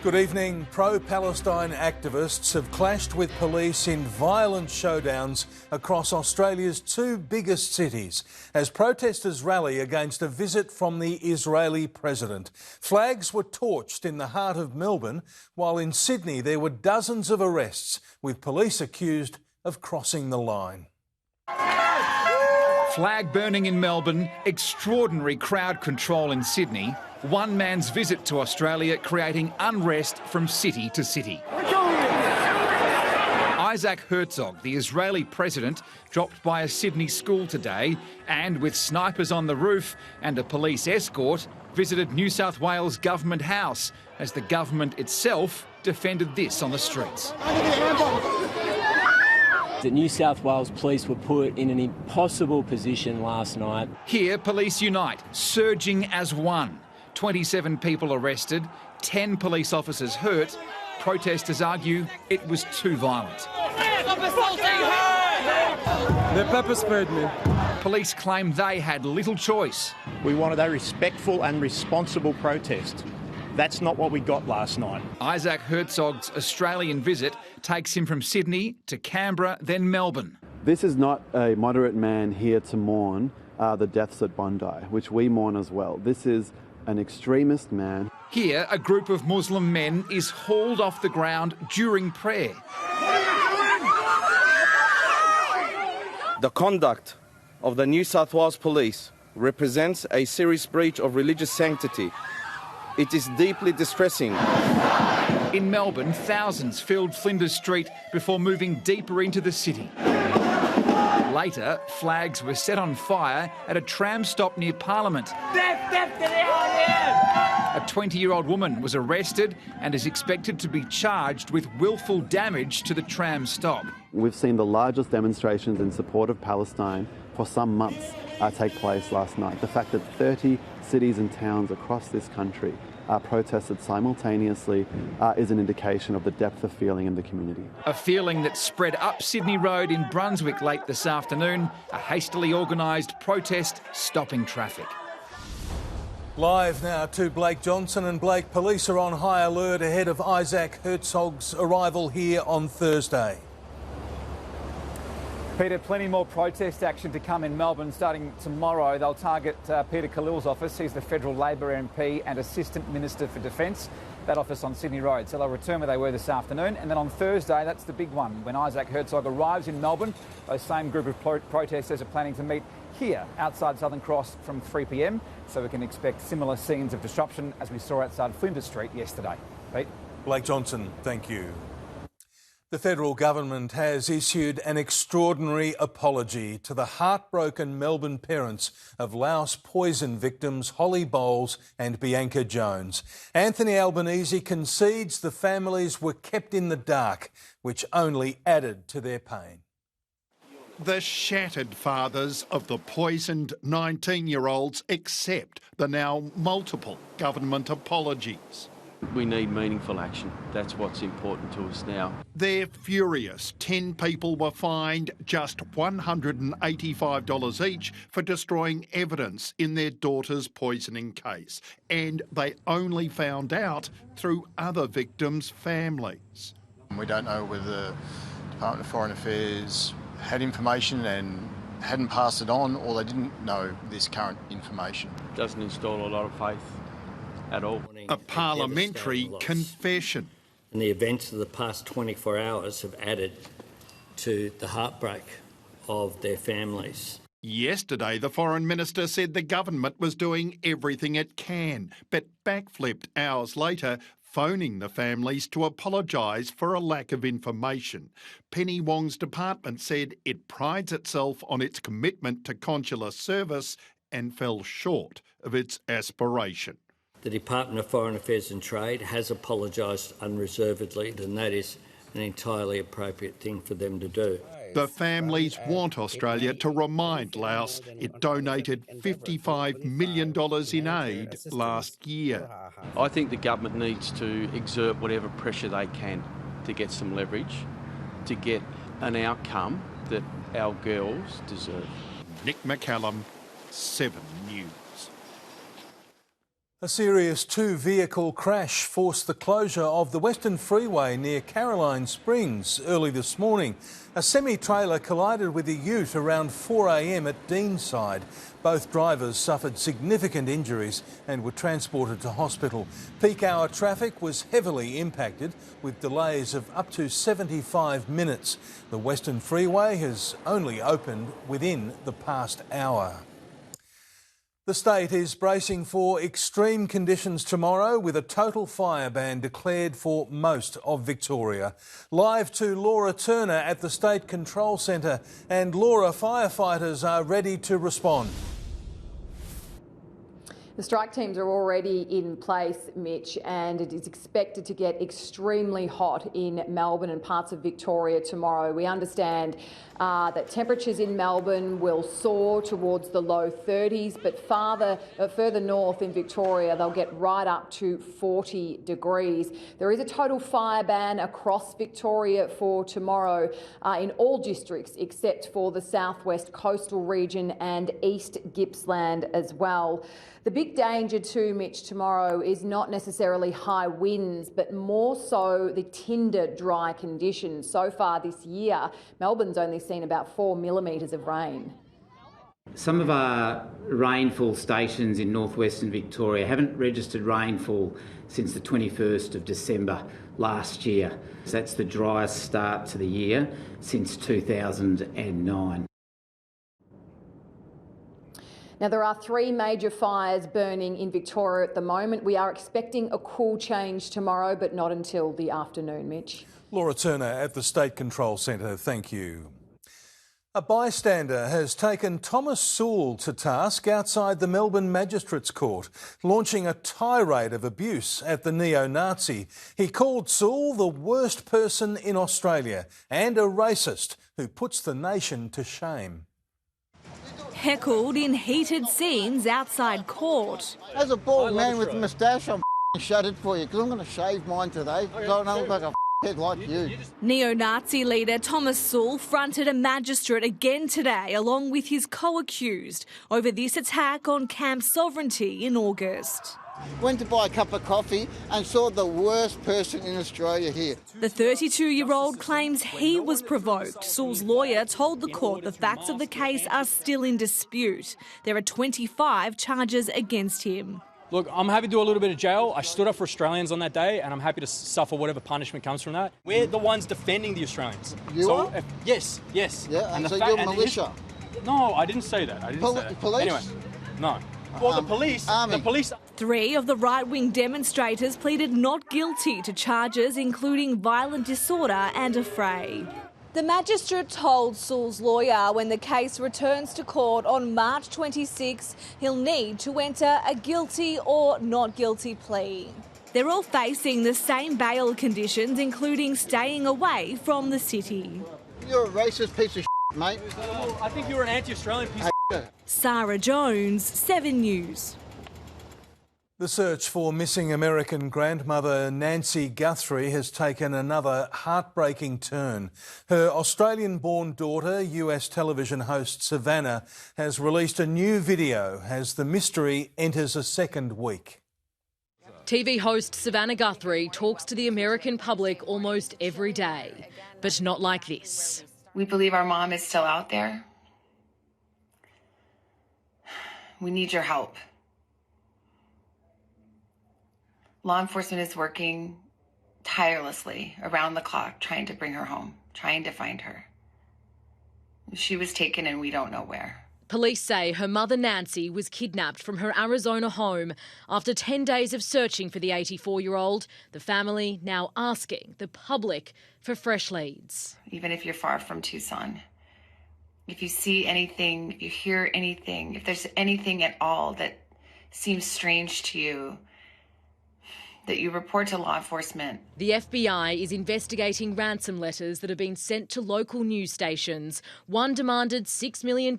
Good evening. Pro-Palestine activists have clashed with police in violent showdowns across Australia's two biggest cities as protesters rally against a visit from the Israeli president. Flags were torched in the heart of Melbourne, while in Sydney there were dozens of arrests, with police accused of crossing the line. Flag burning in Melbourne, extraordinary crowd control in Sydney. One man's visit to Australia creating unrest from city to city. Isaac Herzog, the Israeli president, dropped by a Sydney school today and, with snipers on the roof and a police escort, visited New South Wales Government House as the government itself defended this on the streets. The New South Wales police were put in an impossible position last night. Here, police unite, surging as one. 27 people arrested, 10 police officers hurt. Protesters argue it was too violent. They pepper sprayed me. Police claim they had little choice. We wanted a respectful and responsible protest. That's not what we got last night. Isaac Herzog's Australian visit takes him from Sydney to Canberra, then Melbourne. This is not a moderate man here to mourn the deaths at Bondi, which we mourn as well. This is an extremist man. Here, a group of Muslim men is hauled off the ground during prayer. The conduct of the New South Wales Police represents a serious breach of religious sanctity. It is deeply distressing. In Melbourne, thousands filled Flinders Street before moving deeper into the city. Later, flags were set on fire at a tram stop near Parliament. A 20-year-old woman was arrested and is expected to be charged with willful damage to the tram stop. We've seen the largest demonstrations in support of Palestine for some months take place last night. The fact that 30 cities and towns across this country protested simultaneously is an indication of the depth of feeling in the community. A feeling that spread up Sydney Road in Brunswick late this afternoon, a hastily organised protest stopping traffic. Live now to Blake Johnson. And Blake, police are on high alert ahead of Isaac Herzog's arrival here on Thursday. Peter, plenty more protest action to come in Melbourne starting tomorrow. They'll target Peter Khalil's office. He's the federal Labor MP and Assistant Minister for Defence. That office on Sydney Road. So they'll return where they were this afternoon. And then on Thursday, that's the big one. When Isaac Herzog arrives in Melbourne, those same group of protesters are planning to meet here outside Southern Cross from 3 p.m. So we can expect similar scenes of disruption as we saw outside Flinders Street yesterday. Pete? Blake Johnson, thank you. The federal government has issued an extraordinary apology to the heartbroken Melbourne parents of Laos poison victims Holly Bowles and Bianca Jones. Anthony Albanese concedes the families were kept in the dark, which only added to their pain. The shattered fathers of the poisoned 19-year-olds accept the now multiple government apologies. We need meaningful action. That's what's important to us now. They're furious. 10 people were fined just $185 each for destroying evidence in their daughter's poisoning case. And they only found out through other victims' families. We don't know whether the Department of Foreign Affairs had information and hadn't passed it on, or they didn't know this current information. Doesn't install a lot of faith at all. A parliamentary confession. And the events of the past 24 hours have added to the heartbreak of their families. Yesterday, the Foreign Minister said the government was doing everything it can, but backflipped hours later, phoning the families to apologise for a lack of information. Penny Wong's department said it prides itself on its commitment to consular service and fell short of its aspiration. The Department of Foreign Affairs and Trade has apologised unreservedly, and that is an entirely appropriate thing for them to do. The families want Australia to remind Laos it donated $55 million in aid last year. I think the government needs to exert whatever pressure they can to get some leverage, to get an outcome that our girls deserve. Nick McCallum, 7 News. A serious two-vehicle crash forced the closure of the Western Freeway near Caroline Springs early this morning. A semi-trailer collided with a ute around 4 a.m. at Deanside. Both drivers suffered significant injuries and were transported to hospital. Peak hour traffic was heavily impacted with delays of up to 75 minutes. The Western Freeway has only opened within the past hour. The state is bracing for extreme conditions tomorrow with a total fire ban declared for most of Victoria. Live to Laura Turner at the State Control Centre. And Laura, firefighters are ready to respond. The strike teams are already in place, Mitch, and it is expected to get extremely hot in Melbourne and parts of Victoria tomorrow. We understand that temperatures in Melbourne will soar towards the low 30s, but further north in Victoria, they'll get right up to 40 degrees. There is a total fire ban across Victoria for tomorrow in all districts except for the southwest coastal region and East Gippsland as well. The big danger too, Mitch, tomorrow is not necessarily high winds, but more so the tinder dry conditions. So far this year, Melbourne's only seen about 4 millimetres of rain. Some of our rainfall stations in northwestern Victoria haven't registered rainfall since the 21st of December last year. So that's the driest start to the year since 2009. Now, there are 3 major fires burning in Victoria at the moment. We are expecting a cool change tomorrow, but not until the afternoon, Mitch. Laura Turner at the State Control Centre, thank you. A bystander has taken Thomas Sewell to task outside the Melbourne Magistrates Court, launching a tirade of abuse at the neo-Nazi. He called Sewell the worst person in Australia and a racist who puts the nation to shame. Heckled in heated scenes outside court. As a bald man with a moustache, I'm shuttered for you because I'm going to shave mine today. So I don't look like a head like you. Neo-Nazi leader Thomas Sewell fronted a magistrate again today along with his co-accused over this attack on Camp Sovereignty in August. Went to buy a cup of coffee and saw the worst person in Australia here. The 32-year-old claims he was provoked. Sewell's lawyer told the court the facts of the case are still in dispute. There are 25 charges against him. Look, I'm happy to do a little bit of jail. I stood up for Australians on that day and I'm happy to suffer whatever punishment comes from that. We're the ones defending the Australians. You are? Yes. Yeah, and so you're militia? No, I didn't say that. I didn't say that. Police? Anyway, no. Well, the police... Army. The police... 3 of the right-wing demonstrators pleaded not guilty to charges including violent disorder and affray. The magistrate told Sewell's lawyer when the case returns to court on March 26, he'll need to enter a guilty or not guilty plea. They're all facing the same bail conditions, including staying away from the city. You're a racist piece of mate. I think you're an anti-Australian piece of Sarah Jones, 7 News. The search for missing American grandmother Nancy Guthrie has taken another heartbreaking turn. Her Australian-born daughter, US television host Savannah, has released a new video as the mystery enters a second week. TV host Savannah Guthrie talks to the American public almost every day, but not like this. We believe our mom is still out there. We need your help. Law enforcement is working tirelessly around the clock trying to bring her home, trying to find her. She was taken and we don't know where. Police say her mother Nancy was kidnapped from her Arizona home after 10 days of searching for the 84-year-old. The family now asking the public for fresh leads. Even if you're far from Tucson, if you see anything, if you hear anything, if there's anything at all that seems strange to you, that you report to law enforcement. The FBI is investigating ransom letters that have been sent to local news stations. One demanded $6 million in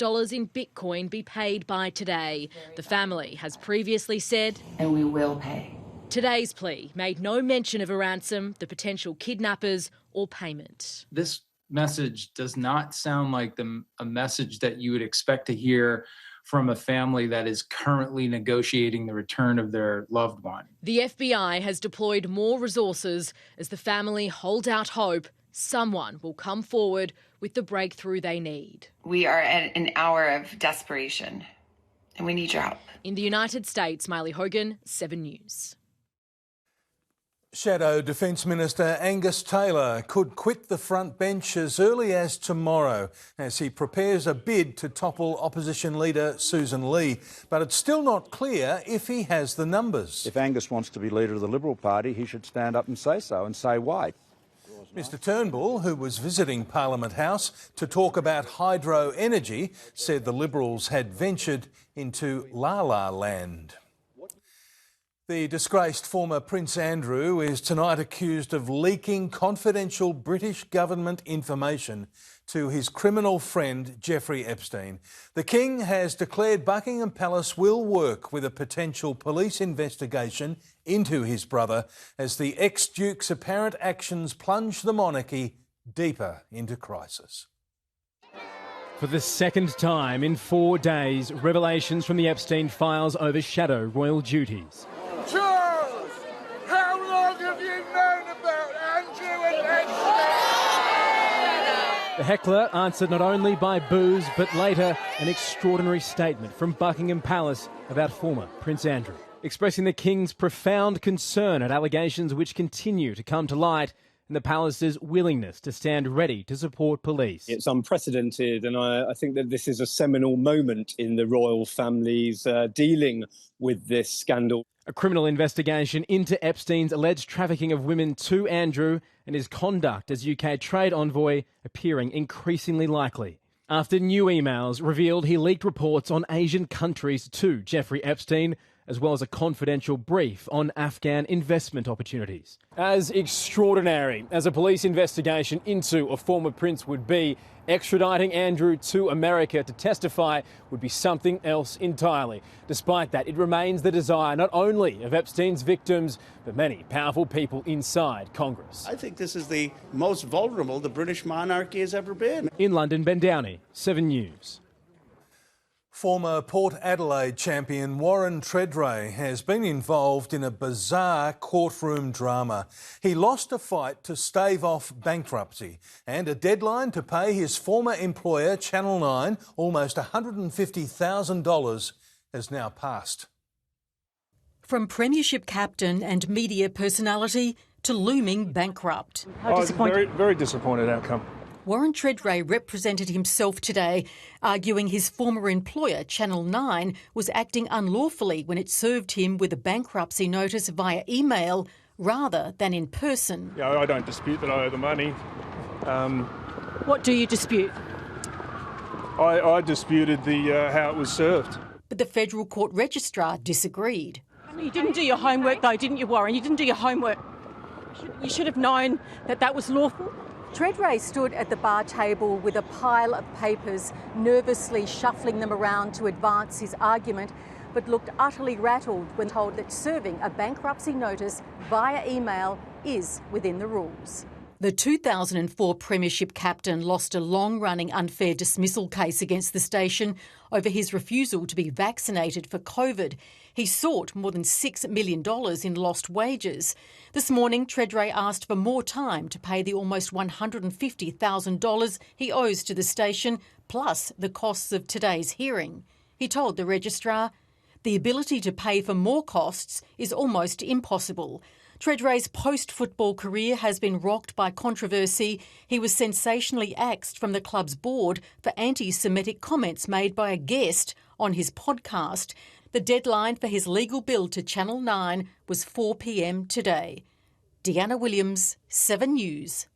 Bitcoin be paid by today. The family has previously said, and we will pay. Today's plea made no mention of a ransom, the potential kidnappers, or payment. This message does not sound like a message that you would expect to hear from a family that is currently negotiating the return of their loved one. The FBI has deployed more resources as the family hold out hope someone will come forward with the breakthrough they need. We are at an hour of desperation, and we need your help. In the United States, Miley Hogan, 7 News. Shadow Defence Minister Angus Taylor could quit the front bench as early as tomorrow as he prepares a bid to topple opposition leader Susan Lee. But it's still not clear if he has the numbers. If Angus wants to be leader of the Liberal Party, he should stand up and say so and say why. Mr Turnbull, who was visiting Parliament House to talk about hydro energy, said the Liberals had ventured into La La Land. The disgraced former Prince Andrew is tonight accused of leaking confidential British government information to his criminal friend Jeffrey Epstein. The King has declared Buckingham Palace will work with a potential police investigation into his brother as the ex-Duke's apparent actions plunge the monarchy deeper into crisis. For the second time in 4 days, revelations from the Epstein files overshadow royal duties. Charles, how long have you known about Andrew and Epstein? The heckler answered not only by boos, but later an extraordinary statement from Buckingham Palace about former Prince Andrew, expressing the King's profound concern at allegations which continue to come to light and the palace's willingness to stand ready to support police. It's unprecedented, and I think that this is a seminal moment in the royal family's dealing with this scandal. A criminal investigation into Epstein's alleged trafficking of women to Andrew and his conduct as UK trade envoy appearing increasingly likely, after new emails revealed he leaked reports on Asian countries to Jeffrey Epstein, as well as a confidential brief on Afghan investment opportunities. As extraordinary as a police investigation into a former prince would be, extraditing Andrew to America to testify would be something else entirely. Despite that, it remains the desire not only of Epstein's victims, but many powerful people inside Congress. I think this is the most vulnerable the British monarchy has ever been. In London, Ben Downey, 7 News. Former Port Adelaide champion Warren Tredrea has been involved in a bizarre courtroom drama. He lost a fight to stave off bankruptcy, and a deadline to pay his former employer, Channel 9, almost $150,000 has now passed. From premiership captain and media personality to looming bankrupt. Very disappointed outcome. Warren Tredrea represented himself today, arguing his former employer, Channel 9, was acting unlawfully when it served him with a bankruptcy notice via email rather than in person. Yeah, I don't dispute that I owe the money. What do you dispute? I disputed how it was served. But the federal court registrar disagreed. You didn't do your homework though, didn't you, Warren? You didn't do your homework. You should have known that that was lawful. Tredrea stood at the bar table with a pile of papers, nervously shuffling them around to advance his argument, but looked utterly rattled when told that serving a bankruptcy notice via email is within the rules. The 2004 premiership captain lost a long-running unfair dismissal case against the station over his refusal to be vaccinated for COVID. He sought more than $6 million in lost wages. This morning, Tredrea asked for more time to pay the almost $150,000 he owes to the station, plus the costs of today's hearing. He told the registrar, "The ability to pay for more costs is almost impossible." Tredrea's post-football career has been rocked by controversy. He was sensationally axed from the club's board for anti-Semitic comments made by a guest on his podcast. The deadline for his legal bill to Channel 9 was 4 p.m. today. Deanna Williams, 7 News.